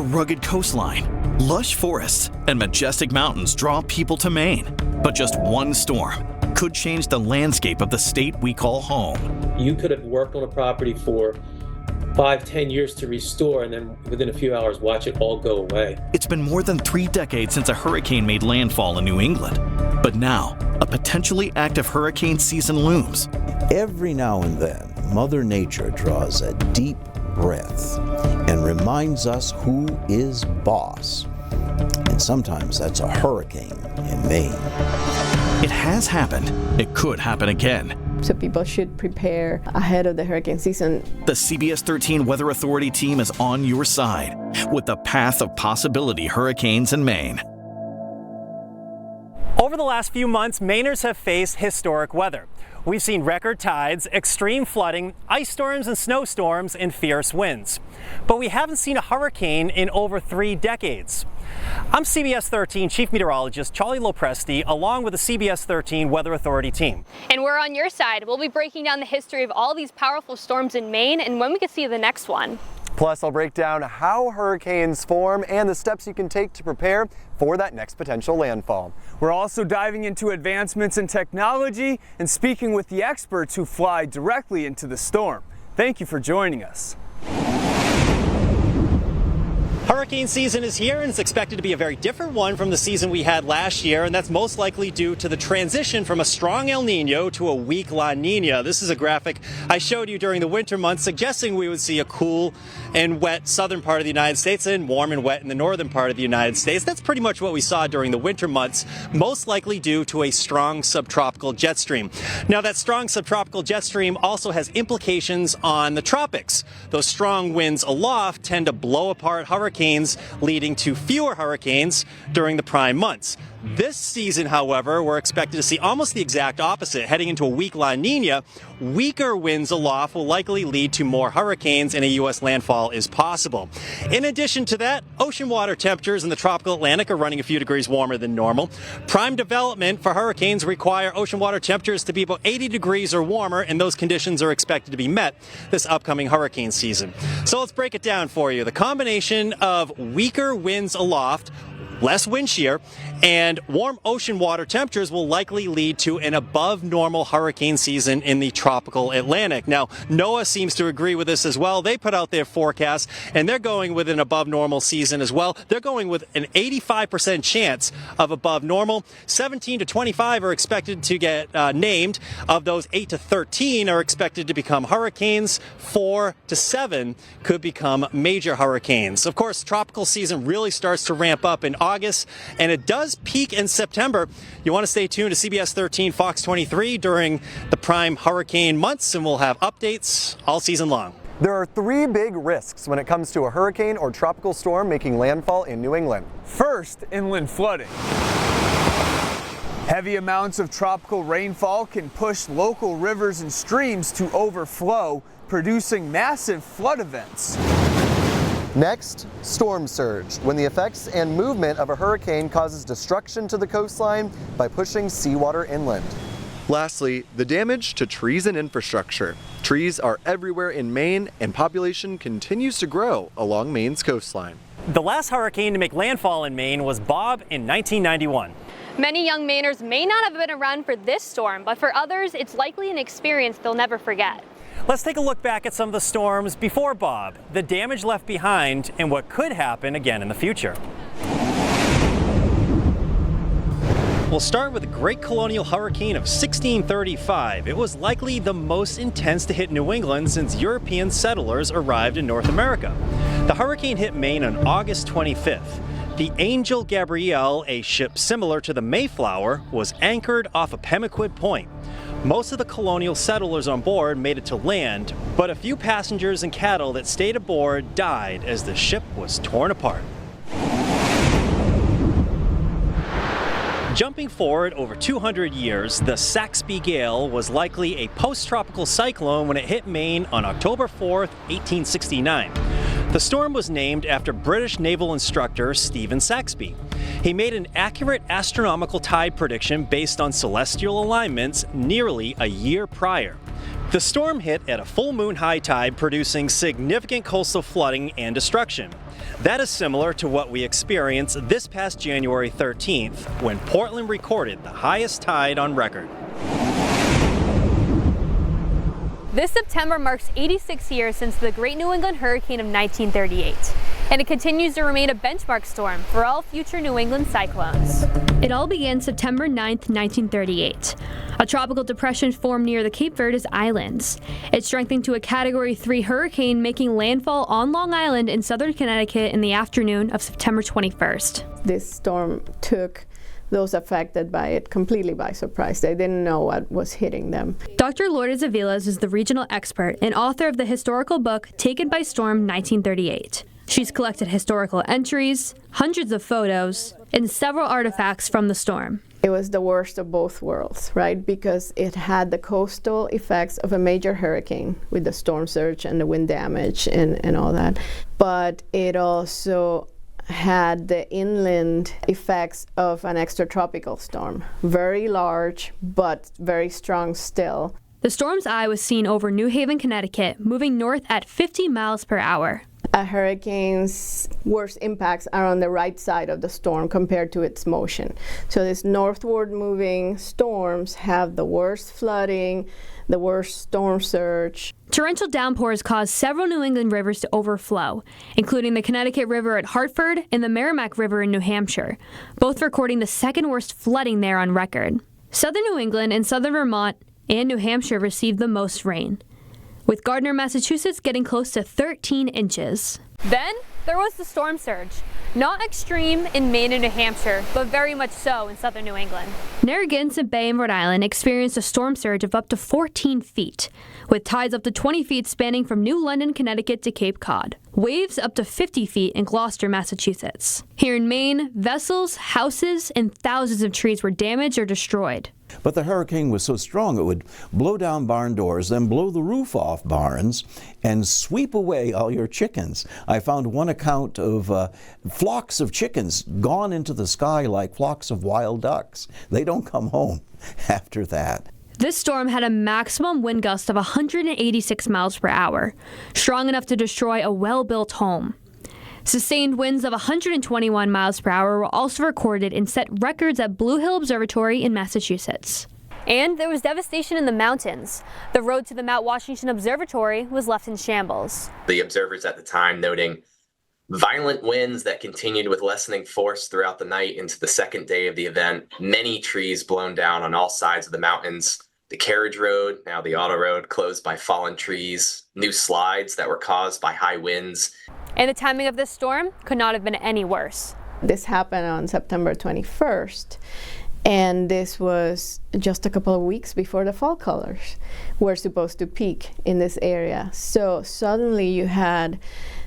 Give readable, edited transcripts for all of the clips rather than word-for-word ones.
rugged coastline, lush forests, and majestic mountains draw people to Maine. But just one storm could change the landscape of the state we call home. You could have worked on a property for 5-10 years to restore, and then within a few hours watch it all go away. It's been more than 3 decades since a hurricane made landfall in New England. But now, a potentially active hurricane season looms. Every now and then, Mother Nature draws a deep breath and reminds us who is boss. And sometimes that's a hurricane in Maine. It has happened. It could happen again. So people should prepare ahead of the hurricane season. The CBS13 Weather Authority team is on your side with the path of possibility hurricanes in Maine. Over the last few months, Mainers have faced historic weather. We've seen record tides, extreme flooding, ice storms and snowstorms, and fierce winds. But we haven't seen a hurricane in over 3 decades. I'm CBS 13 Chief Meteorologist Charlie Lopresti, along with the CBS 13 Weather Authority team. And we're on your side. We'll be breaking down the history of all these powerful storms in Maine and when we can see the next one. Plus, I'll break down how hurricanes form and the steps you can take to prepare for that next potential landfall. We're also diving into advancements in technology and speaking with the experts who fly directly into the storm. Thank you for joining us. Hurricane season is here, and it's expected to be a very different one from the season we had last year, and that's most likely due to the transition from a strong El Nino to a weak La Nina. This is a graphic I showed you during the winter months, suggesting we would see a cool and wet southern part of the United States and warm and wet in the northern part of the United States. That's pretty much what we saw during the winter months, most likely due to a strong subtropical jet stream. Now, that strong subtropical jet stream also has implications on the tropics. Those strong winds aloft tend to blow apart hurricanes, leading to fewer hurricanes during the prime months. This season, however, we're expected to see almost the exact opposite. Heading into a weak La Nina, weaker winds aloft will likely lead to more hurricanes, and a U.S. landfall is possible. In addition to that, ocean water temperatures in the tropical Atlantic are running a few degrees warmer than normal. Prime development for hurricanes require ocean water temperatures to be about 80 degrees or warmer, and those conditions are expected to be met this upcoming hurricane season. So let's break it down for you. The combination of weaker winds aloft, less wind shear, and warm ocean water temperatures will likely lead to an above normal hurricane season in the tropical Atlantic. Now, NOAA seems to agree with this as well. They put out their forecast, and they're going with an above normal season as well. They're going with an 85% chance of above normal. 17 to 25 are expected to get named. Of those, 8 to 13 are expected to become hurricanes. 4 to 7 could become major hurricanes. Of course, tropical season really starts to ramp up in August, and it does peak in September. You want to stay tuned to CBS 13 Fox 23 during the prime hurricane months, and we'll have updates all season long. There are 3 big risks when it comes to a hurricane or tropical storm making landfall in New England. First, inland flooding. Heavy amounts of tropical rainfall can push local rivers and streams to overflow, producing massive flood events. Next, storm surge, when the effects and movement of a hurricane causes destruction to the coastline by pushing seawater inland. Lastly, the damage to trees and infrastructure. Trees are everywhere in Maine, and population continues to grow along Maine's coastline. The last hurricane to make landfall in Maine was Bob in 1991. Many young Mainers may not have been around for this storm, but for others, it's likely an experience they'll never forget. Let's take a look back at some of the storms before Bob, the damage left behind, and what could happen again in the future. We'll start with the Great Colonial Hurricane of 1635. It was likely the most intense to hit New England since European settlers arrived in North America. The hurricane hit Maine on August 25th. The Angel Gabrielle, a ship similar to the Mayflower, was anchored off of Pemaquid Point. Most of the colonial settlers on board made it to land, but a few passengers and cattle that stayed aboard died as the ship was torn apart. Jumping forward over 200 years, the Saxby Gale was likely a post-tropical cyclone when it hit Maine on October 4th, 1869. The storm was named after British naval instructor Stephen Saxby. He made an accurate astronomical tide prediction based on celestial alignments nearly a year prior. The storm hit at a full moon high tide, producing significant coastal flooding and destruction. That is similar to what we experienced this past January 13th, when Portland recorded the highest tide on record. This September marks 86 years since the Great New England Hurricane of 1938, and it continues to remain a benchmark storm for all future New England cyclones. It all began September 9th, 1938. A tropical depression formed near the Cape Verde Islands. It strengthened to a Category 3 hurricane, making landfall on Long Island in southern Connecticut in the afternoon of September 21st. This storm took those affected by it completely by surprise. They didn't know what was hitting them. Dr. Lourdes Aviles is the regional expert and author of the historical book Taken by Storm 1938. She's collected historical entries, hundreds of photos, and several artifacts from the storm. It was the worst of both worlds, right? Because it had the coastal effects of a major hurricane with the storm surge and the wind damage and all that. But it also had the inland effects of an extratropical storm. Very large, but very strong still. The storm's eye was seen over New Haven, Connecticut, moving north at 50 miles per hour. A hurricane's worst impacts are on the right side of the storm compared to its motion. So these northward moving storms have the worst flooding, the worst storm surge. Torrential downpours caused several New England rivers to overflow, including the Connecticut River at Hartford and the Merrimack River in New Hampshire, both recording the second worst flooding there on record. Southern New England and southern Vermont and New Hampshire received the most rain, with Gardner, Massachusetts getting close to 13 inches. Then there was the storm surge. Not extreme in Maine and New Hampshire, but very much so in southern New England. Narragansett Bay in Rhode Island experienced a storm surge of up to 14 feet, with tides up to 20 feet spanning from New London, Connecticut to Cape Cod. Waves up to 50 feet in Gloucester, Massachusetts. Here in Maine, vessels, houses, and thousands of trees were damaged or destroyed. But the hurricane was so strong it would blow down barn doors, then blow the roof off barns and sweep away all your chickens. I found one account of flocks of chickens gone into the sky like flocks of wild ducks. They don't come home after that. This storm had a maximum wind gust of 186 miles per hour, strong enough to destroy a well-built home. Sustained winds of 121 miles per hour were also recorded and set records at Blue Hill Observatory in Massachusetts. And there was devastation in the mountains. The road to the Mount Washington Observatory was left in shambles. The observers at the time noting violent winds that continued with lessening force throughout the night into the second day of the event. Many trees blown down on all sides of the mountains. The carriage road, now the auto road, closed by fallen trees. New slides that were caused by high winds. And the timing of this storm could not have been any worse. This happened on September 21st, and this was just a couple of weeks before the fall colors were supposed to peak in this area. So suddenly you had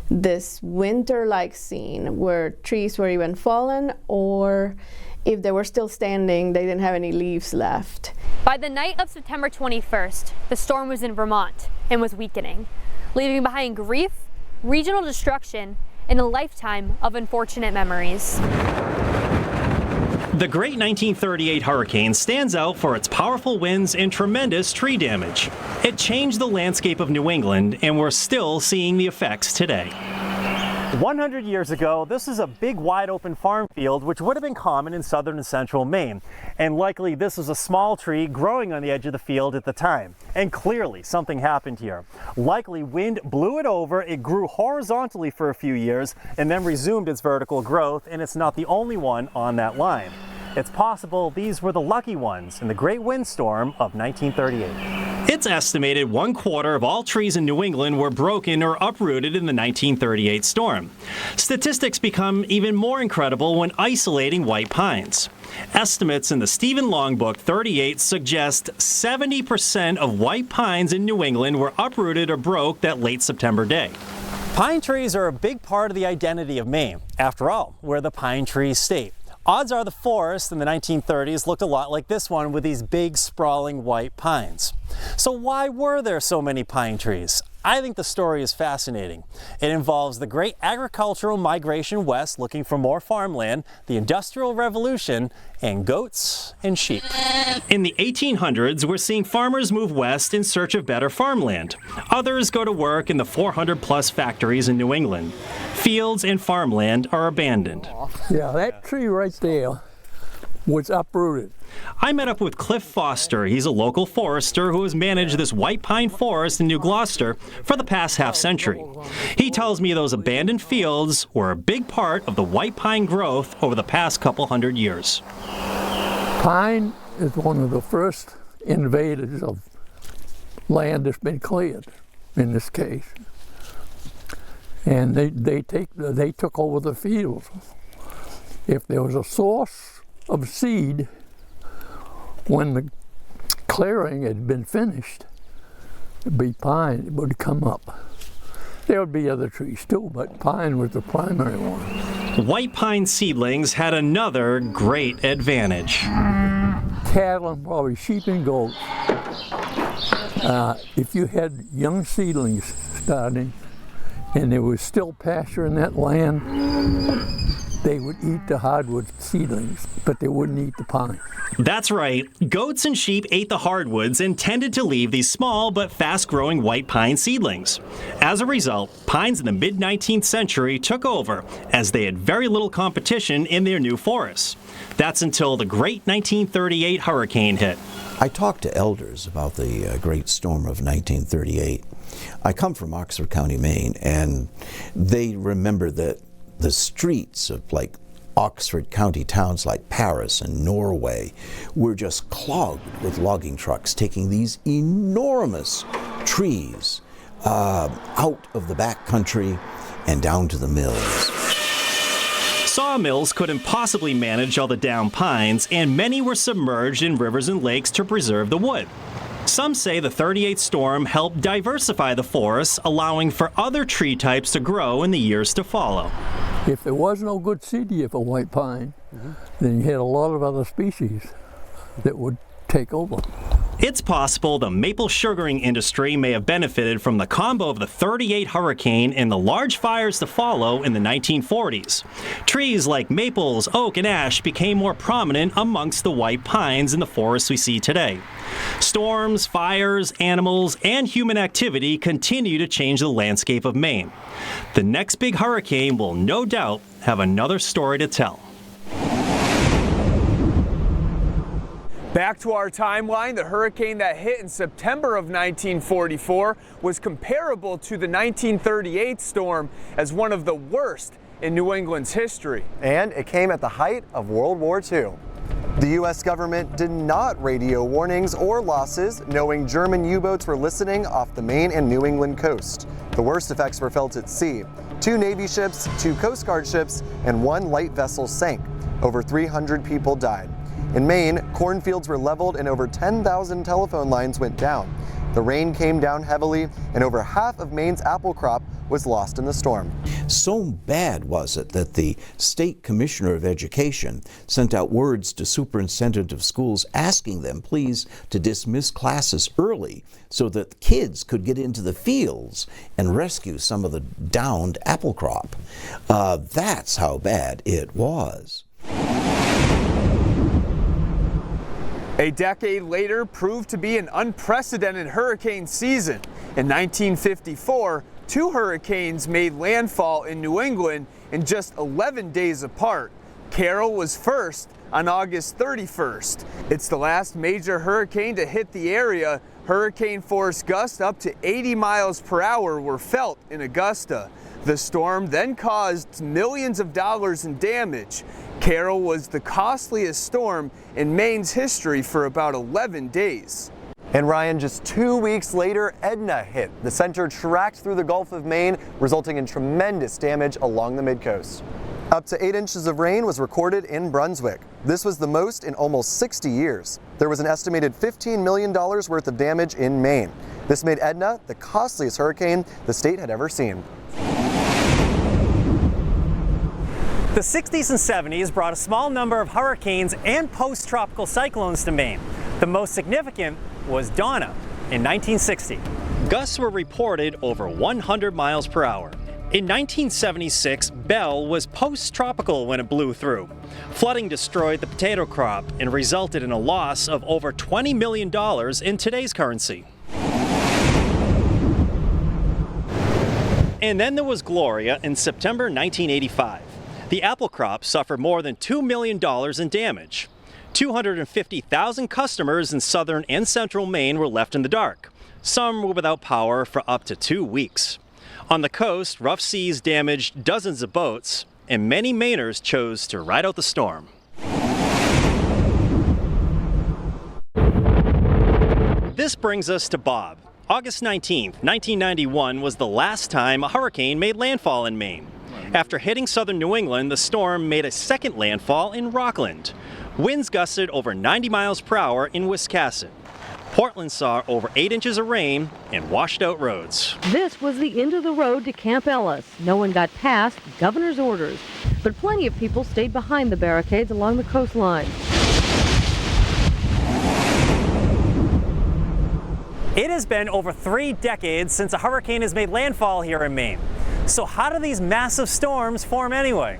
this winter-like scene where trees were even fallen, or if they were still standing, they didn't have any leaves left. By the night of September 21st, the storm was in Vermont and was weakening, leaving behind grief, regional destruction, and a lifetime of unfortunate memories. The great 1938 hurricane stands out for its powerful winds and tremendous tree damage. It changed the landscape of New England, and we're still seeing the effects today. 100 years ago, this is a big wide open farm field which would have been common in southern and central Maine. And likely this was a small tree growing on the edge of the field at the time. And clearly something happened here. Likely wind blew it over, it grew horizontally for a few years and then resumed its vertical growth, and it's not the only one on that line. It's possible these were the lucky ones in the great windstorm of 1938. It's estimated 1/4 of all trees in New England were broken or uprooted in the 1938 storm. Statistics become even more incredible when isolating white pines. Estimates in the Stephen Long book 38 suggest 70% of white pines in New England were uprooted or broke that late September day. Pine trees are a big part of the identity of Maine. After all, we're the pine tree state. Odds are the forest in the 1930s looked a lot like this one with these big sprawling white pines. So why were there so many pine trees? I think the story is fascinating. It involves the great agricultural migration west looking for more farmland, the Industrial Revolution, and goats and sheep. In the 1800s, we're seeing farmers move west in search of better farmland. Others go to work in the 400-plus factories in New England. Fields and farmland are abandoned. Yeah, that tree right there was uprooted. I met up with Cliff Foster. He's a local forester who has managed this white pine forest in New Gloucester for the past half-century. He tells me those abandoned fields were a big part of the white pine growth over the past couple hundred years. Pine is one of the first invaders of land that's been cleared, in this case. And they took over the fields. If there was a source of seed when the clearing had been finished, it'd be pine, it would come up. There would be other trees too, but pine was the primary one. White pine seedlings had another great advantage. Cattle and probably sheep and goats. If you had young seedlings starting and there was still pasture in that land, they would eat the hardwood seedlings, but they wouldn't eat the pine. That's right. Goats and sheep ate the hardwoods and tended to leave these small but fast-growing white pine seedlings. As a result, pines in the mid-19th century took over as they had very little competition in their new forests. That's until the great 1938 hurricane hit. I talked to elders about the great storm of 1938. I come from Oxford County, Maine, and they remember that the streets of like Oxford County towns like Paris and Norway were just clogged with logging trucks taking these enormous trees out of the back country and down to the mills. Sawmills couldn't possibly manage all the downed pines, and many were submerged in rivers and lakes to preserve the wood. Some say the 38 storm helped diversify the forests, allowing for other tree types to grow in the years to follow. If there was no good seed year for white pine, then you had a lot of other species that would take over. It's possible the maple sugaring industry may have benefited from the combo of the 38 hurricane and the large fires to follow in the 1940s. Trees like maples, oak, and ash became more prominent amongst the white pines in the forests we see today. Storms, fires, animals, and human activity continue to change the landscape of Maine. The next big hurricane will no doubt have another story to tell. Back to our timeline, the hurricane that hit in September of 1944 was comparable to the 1938 storm as one of the worst in New England's history. And it came at the height of World War II. The U.S. government did not radio warnings or losses, knowing German U-boats were listening off the Maine and New England coast. The worst effects were felt at sea. 2 Navy ships, 2 Coast Guard ships, and 1 light vessel sank. Over 300 people died. In Maine, cornfields were leveled and over 10,000 telephone lines went down. The rain came down heavily, and over half of Maine's apple crop was lost in the storm. So bad was it that the State Commissioner of Education sent out words to superintendents of schools asking them, please, to dismiss classes early so that kids could get into the fields and rescue some of the downed apple crop. That's how bad it was. A decade later proved to be an unprecedented hurricane season. In 1954, 2 hurricanes made landfall in New England in just 11 days apart. Carol was first on August 31st. It's the last major hurricane to hit the area. Hurricane force gusts up to 80 miles per hour were felt in Augusta. The storm then caused millions of dollars in damage. Carol was the costliest storm in Maine's history for about 11 days. And Ryan, just 2 weeks later, Edna hit. The center tracked through the Gulf of Maine, resulting in tremendous damage along the mid-coast. Up to 8 inches of rain was recorded in Brunswick. This was the most in almost 60 years. There was an estimated $15 million worth of damage in Maine. This made Edna the costliest hurricane the state had ever seen. The 60s and 70s brought a small number of hurricanes and post-tropical cyclones to Maine. The most significant was Donna in 1960. Gusts were reported over 100 miles per hour. In 1976, Belle was post-tropical when it blew through. Flooding destroyed the potato crop and resulted in a loss of over $20 million in today's currency. And then there was Gloria in September 1985. The apple crop suffered more than $2 million in damage. 250,000 customers in southern and central Maine were left in the dark. Some were without power for up to 2 weeks. On the coast, rough seas damaged dozens of boats, and many Mainers chose to ride out the storm. This brings us to Bob. August 19th, 1991 was the last time a hurricane made landfall in Maine. After hitting southern New England, the storm made a second landfall in Rockland. Winds gusted over 90 miles per hour in Wiscasset. Portland saw over 8 inches of rain and washed out roads. This was the end of the road to Camp Ellis. No one got past governor's orders, but plenty of people stayed behind the barricades along the coastline. It has been over 3 decades since a hurricane has made landfall here in Maine. So how do these massive storms form anyway?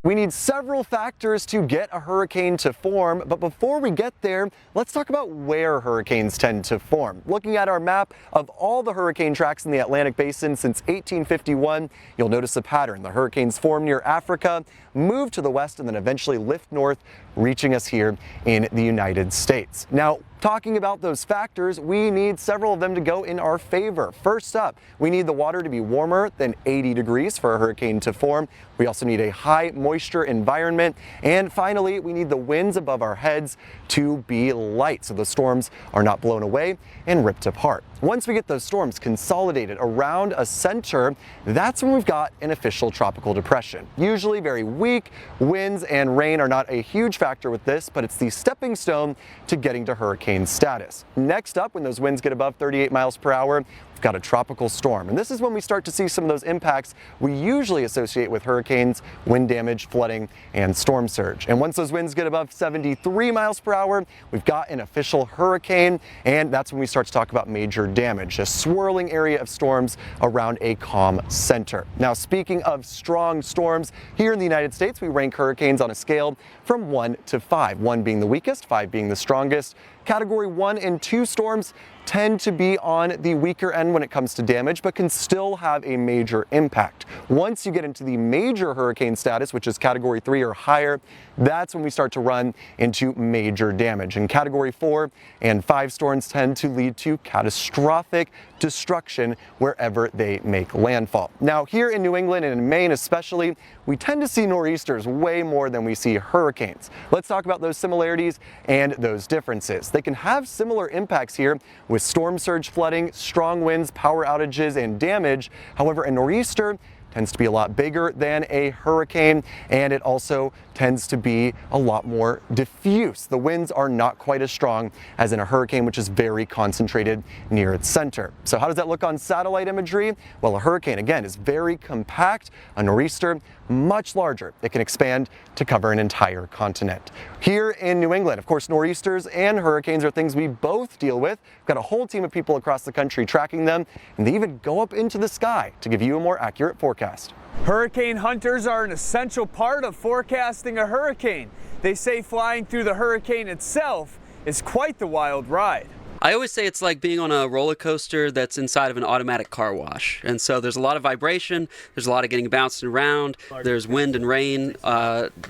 We need several factors to get a hurricane to form, but before we get there, let's talk about where hurricanes tend to form. Looking at our map of all the hurricane tracks in the Atlantic Basin since 1851, you'll notice a pattern. The hurricanes form near Africa, move to the west, and then eventually lift north, reaching us here in the United States. Now, talking about those factors, we need several of them to go in our favor. First up, we need the water to be warmer than 80 degrees for a hurricane to form. We also need a high moisture environment. And finally, we need the winds above our heads to be light so the storms are not blown away and ripped apart. Once we get those storms consolidated around a center, that's when we've got an official tropical depression. Usually very weak, winds and rain are not a huge factor with this, but it's the stepping stone to getting to hurricane status. Next up, when those winds get above 38 miles per hour, we've got a tropical storm. And this is when we start to see some of those impacts we usually associate with hurricanes: wind damage, flooding, and storm surge. And once those winds get above 73 miles per hour, we've got an official hurricane, and that's when we start to talk about major damage, a swirling area of storms around a calm center. Now, speaking of strong storms, here in the United States, we rank hurricanes on a scale from 1 to 5, 1 being the weakest, 5 being the strongest. Category 1 and 2 storms tend to be on the weaker end when it comes to damage, but can still have a major impact. Once you get into the major hurricane status, which is Category 3 or higher, that's when we start to run into major damage. And Category 4 and 5 storms tend to lead to catastrophic destruction wherever they make landfall. Now, here in New England and in Maine especially, we tend to see nor'easters way more than we see hurricanes. Let's talk about those similarities and those differences. They can have similar impacts here with storm surge flooding, strong winds, power outages, and damage. However, a nor'easter tends to be a lot bigger than a hurricane, and it also tends to be a lot more diffuse. The winds are not quite as strong as in a hurricane, which is very concentrated near its center. So how does that look on satellite imagery? Well, a hurricane, again, is very compact. A nor'easter, much larger. It can expand to cover an entire continent. Here in New England, of course, nor'easters and hurricanes are things we both deal with. We've got a whole team of people across the country tracking them, and they even go up into the sky to give you a more accurate forecast. Hurricane hunters are an essential part of forecasting a hurricane. They say flying through the hurricane itself is quite the wild ride. I always say it's like being on a roller coaster that's inside of an automatic car wash. And so there's a lot of vibration, there's a lot of getting bounced around, there's wind and rain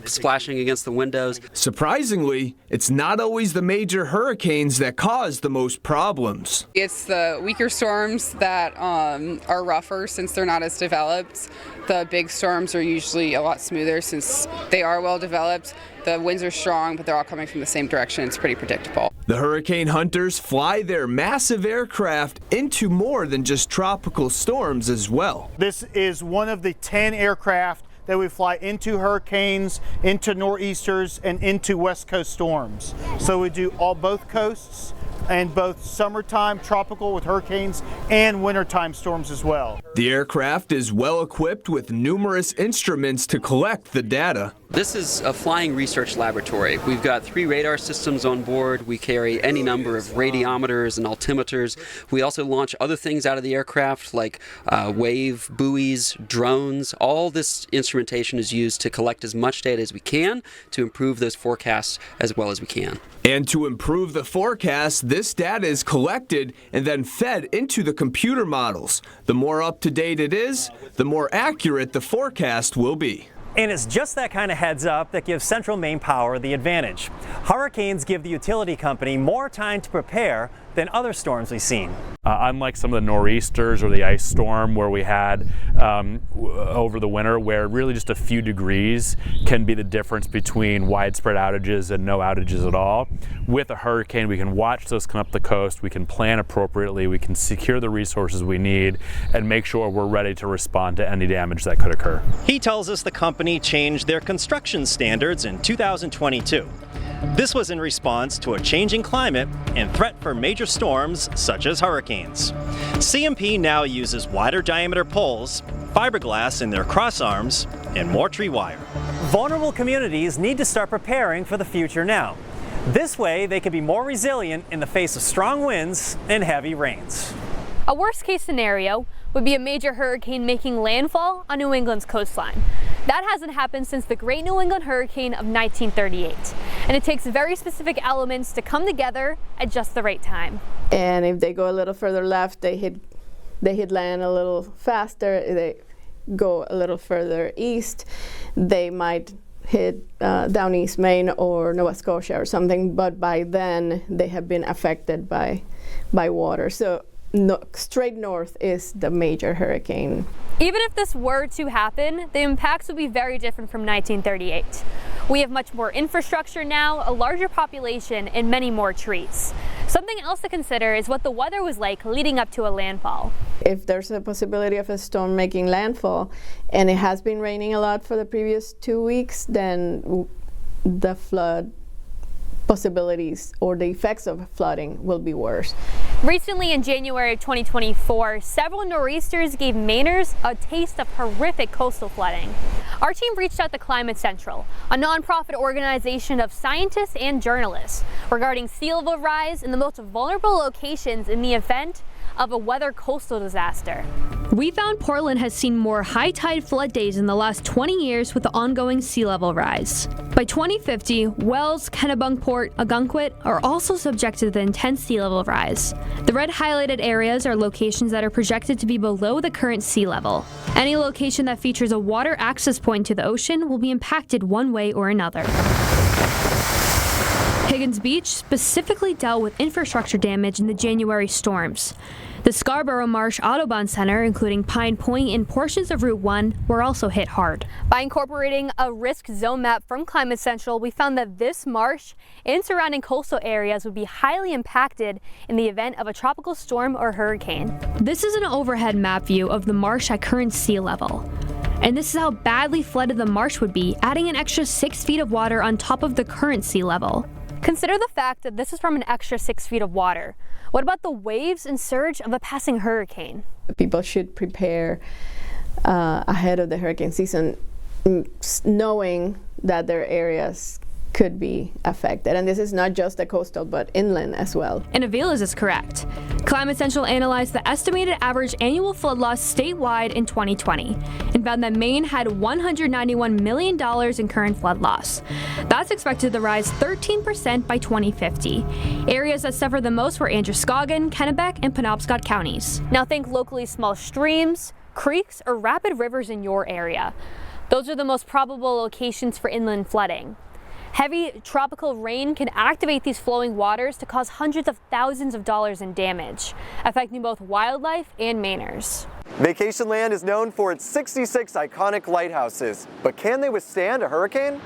splashing against the windows. Surprisingly, it's not always the major hurricanes that cause the most problems. It's the weaker storms that are rougher since they're not as developed. The big storms are usually a lot smoother since they are well developed. The winds are strong, but they're all coming from the same direction. It's pretty predictable. The hurricane hunters fly their massive aircraft into more than just tropical storms as well. This is one of the 10 aircraft that we fly into hurricanes, into nor'easters, and into west coast storms. So we do both coasts, and both summertime tropical with hurricanes and wintertime storms as well. The aircraft is well equipped with numerous instruments to collect the data. This is a flying research laboratory. We've got 3 radar systems on board. We carry any number of radiometers and altimeters. We also launch other things out of the aircraft like wave buoys, drones. All this instrumentation is used to collect as much data as we can to improve those forecasts as well as we can. And to improve the forecast, this data is collected and then fed into the computer models. The more up to date it is, the more accurate the forecast will be. And it's just that kind of heads up that gives Central Maine Power the advantage. Hurricanes give the utility company more time to prepare than other storms we've seen. Unlike some of the nor'easters or the ice storm where we had over the winter, where really just a few degrees can be the difference between widespread outages and no outages at all. With a hurricane, we can watch those come up the coast, we can plan appropriately, we can secure the resources we need, and make sure we're ready to respond to any damage that could occur. He tells us the company changed their construction standards in 2022. This was in response to a changing climate and threat for major storms such as hurricanes. CMP now uses wider diameter poles, fiberglass in their crossarms, and more tree wire. Vulnerable communities need to start preparing for the future now. This way, they can be more resilient in the face of strong winds and heavy rains. A worst-case scenario would be a major hurricane making landfall on New England's coastline. That hasn't happened since the Great New England Hurricane of 1938, and it takes very specific elements to come together at just the right time. And if they go a little further left, they hit land a little faster. They go a little further east, they might hit down East Maine or Nova Scotia or something, but by then they have been affected by water. So straight north is the major hurricane. Even if this were to happen, the impacts would be very different from 1938. We have much more infrastructure now, a larger population, and many more trees. Something else to consider is what the weather was like leading up to a landfall. If there's a possibility of a storm making landfall, and it has been raining a lot for the previous 2 weeks, then the flood possibilities or the effects of flooding will be worse. Recently in January of 2024, several nor'easters gave Mainers a taste of horrific coastal flooding. Our team reached out to Climate Central, a nonprofit organization of scientists and journalists, regarding sea level rise in the most vulnerable locations in the event of a weather coastal disaster. We found Portland has seen more high tide flood days in the last 20 years with the ongoing sea level rise. By 2050, Wells, Kennebunkport, Ogunquit are also subject to the intense sea level rise. The red highlighted areas are locations that are projected to be below the current sea level. Any location that features a water access point to the ocean will be impacted one way or another. Higgins Beach specifically dealt with infrastructure damage in the January storms. The Scarborough Marsh Audubon Center, including Pine Point and portions of Route 1, were also hit hard. By incorporating a risk zone map from Climate Central, we found that this marsh and surrounding coastal areas would be highly impacted in the event of a tropical storm or hurricane. This is an overhead map view of the marsh at current sea level. And this is how badly flooded the marsh would be, adding an extra 6 feet of water on top of the current sea level. Consider the fact that this is from an extra 6 feet of water. What about the waves and surge of a passing hurricane? People should prepare ahead of the hurricane season, knowing that their areas could be affected. And this is not just the coastal, but inland as well. And Avila's is correct. Climate Central analyzed the estimated average annual flood loss statewide in 2020 and found that Maine had $191 million in current flood loss. That's expected to rise 13% by 2050. Areas that suffer the most were Androscoggin, Kennebec, and Penobscot counties. Now think locally small streams, creeks, or rapid rivers in your area. Those are the most probable locations for inland flooding. Heavy tropical rain can activate these flowing waters to cause hundreds of thousands of dollars in damage, affecting both wildlife and Mainers. Vacation Land is known for its 66 iconic lighthouses, but can they withstand a hurricane?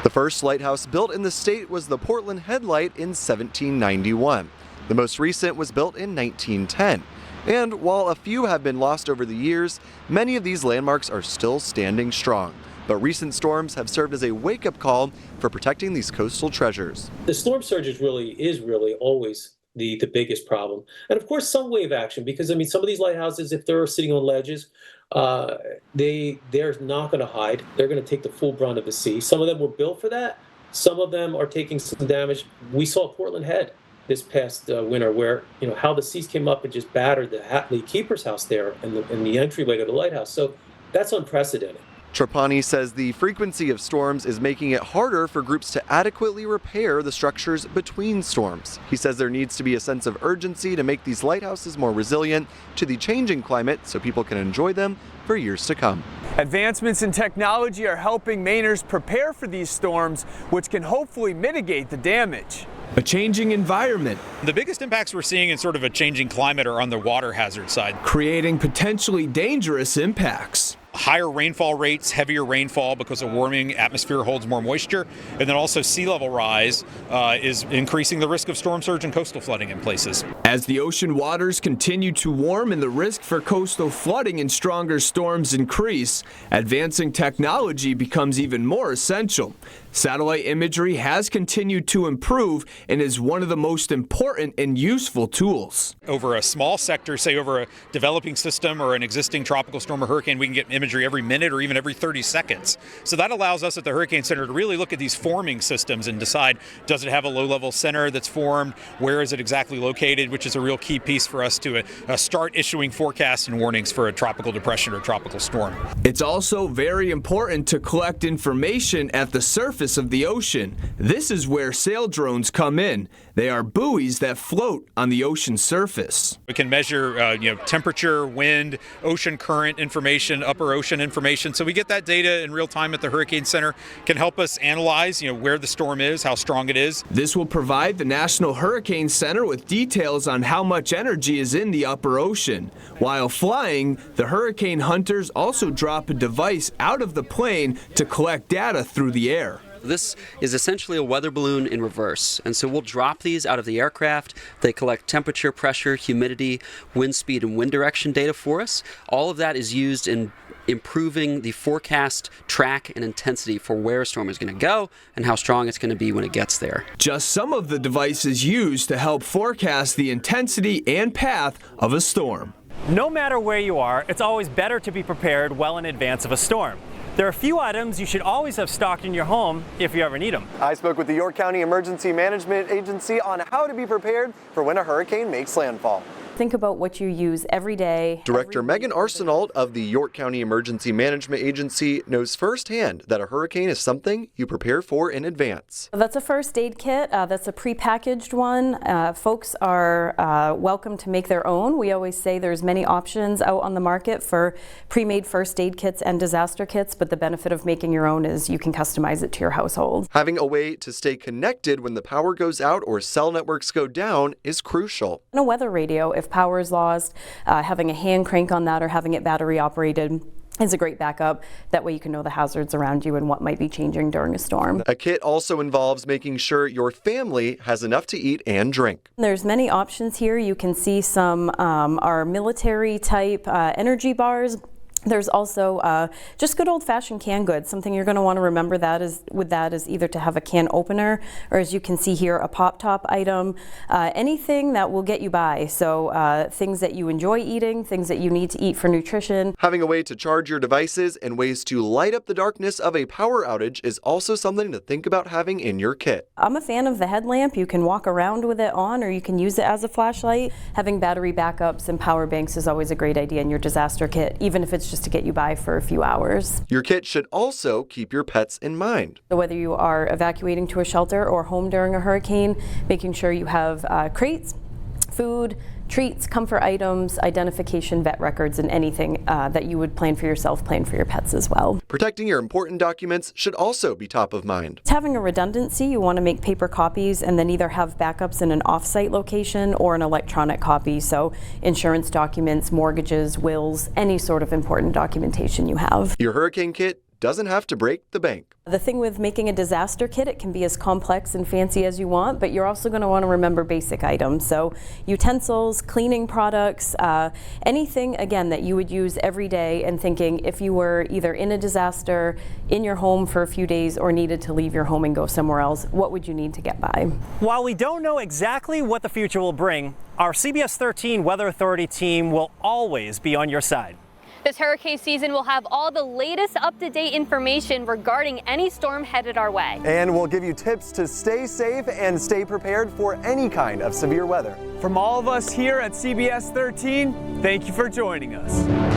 The first lighthouse built in the state was the Portland Headlight in 1791. The most recent was built in 1910. And while a few have been lost over the years, many of these landmarks are still standing strong. But recent storms have served as a wake-up call for protecting these coastal treasures. The storm surge is really always the biggest problem. And of course, some wave action, because I mean, some of these lighthouses, if they're sitting on ledges, they're not going to hide. They're going to take the full brunt of the sea. Some of them were built for that. Some of them are taking some damage. We saw Portland Head this past winter, where how the seas came up and just battered the keeper's house there and the entryway to the lighthouse. So that's unprecedented. Trapani says the frequency of storms is making it harder for groups to adequately repair the structures between storms. He says there needs to be a sense of urgency to make these lighthouses more resilient to the changing climate so people can enjoy them for years to come. Advancements in technology are helping Mainers prepare for these storms, which can hopefully mitigate the damage. A changing environment. The biggest impacts we're seeing in sort of a changing climate are on the water hazard side. Creating potentially dangerous impacts. Higher rainfall rates, heavier rainfall because a warming atmosphere holds more moisture, and then also sea level rise is increasing the risk of storm surge and coastal flooding in places. As the ocean waters continue to warm and the risk for coastal flooding and stronger storms increase, advancing technology becomes even more essential. Satellite imagery has continued to improve and is one of the most important and useful tools. Over a small sector, say over a developing system or an existing tropical storm or hurricane, we can get imagery every minute or even every 30 seconds. So that allows us at the Hurricane Center to really look at these forming systems and decide, does it have a low-level center that's formed? Where is it exactly located? Which is a real key piece for us to start issuing forecasts and warnings for a tropical depression or tropical storm. It's also very important to collect information at the surface of the ocean. This is where sail drones come in. They are buoys that float on the ocean surface. We can measure temperature, wind, ocean current information, upper ocean information. So we get that data in real time at the Hurricane Center. Can help us analyze where the storm is, how strong it is. This will provide the National Hurricane Center with details on how much energy is in the upper ocean. While flying, the hurricane hunters also drop a device out of the plane to collect data through the air. This is essentially a weather balloon in reverse, and so we'll drop these out of the aircraft. They collect temperature, pressure, humidity, wind speed, and wind direction data for us. All of that is used in improving the forecast track and intensity for where a storm is going to go and how strong it's going to be when it gets there. Just some of the devices used to help forecast the intensity and path of a storm. No matter where you are, it's always better to be prepared well in advance of a storm. There are a few items you should always have stocked in your home if you ever need them. I spoke with the York County Emergency Management Agency on how to be prepared for when a hurricane makes landfall. Think about what you use every day. Director Megan Arsenault of the York County Emergency Management Agency knows firsthand that a hurricane is something you prepare for in advance. That's a first aid kit. That's a prepackaged one. Folks are welcome to make their own. We always say there's many options out on the market for pre-made first aid kits and disaster kits, but the benefit of making your own is you can customize it to your household. Having a way to stay connected when the power goes out or cell networks go down is crucial. And a weather radio, if power is lost, having a hand crank on that or having it battery operated is a great backup. That way you can know the hazards around you and what might be changing during a storm. A kit also involves making sure your family has enough to eat and drink. There's many options here. You can see some our military type energy bars. There's also just good old-fashioned canned goods. Something you're going to want to remember with that is either to have a can opener or, as you can see here, a pop-top item. Anything that will get you by. So things that you enjoy eating, things that you need to eat for nutrition. Having a way to charge your devices and ways to light up the darkness of a power outage is also something to think about having in your kit. I'm a fan of the headlamp. You can walk around with it on or you can use it as a flashlight. Having battery backups and power banks is always a great idea in your disaster kit, even if it's just to get you by for a few hours. Your kit should also keep your pets in mind. So whether you are evacuating to a shelter or home during a hurricane, making sure you have crates, food, treats, comfort items, identification, vet records, and anything that you would plan for yourself, plan for your pets as well. Protecting your important documents should also be top of mind. Having a redundancy, you want to make paper copies and then either have backups in an off-site location or an electronic copy. So insurance documents, mortgages, wills, any sort of important documentation you have. Your hurricane kit doesn't have to break the bank. The thing with making a disaster kit, it can be as complex and fancy as you want, but you're also going to want to remember basic items. So utensils, cleaning products, anything, again, that you would use every day, and thinking if you were either in a disaster, in your home for a few days, or needed to leave your home and go somewhere else, what would you need to get by? While we don't know exactly what the future will bring, our CBS13 Weather Authority team will always be on your side. This hurricane season will have all the latest up-to-date information regarding any storm headed our way. And we'll give you tips to stay safe and stay prepared for any kind of severe weather. From all of us here at CBS 13, thank you for joining us.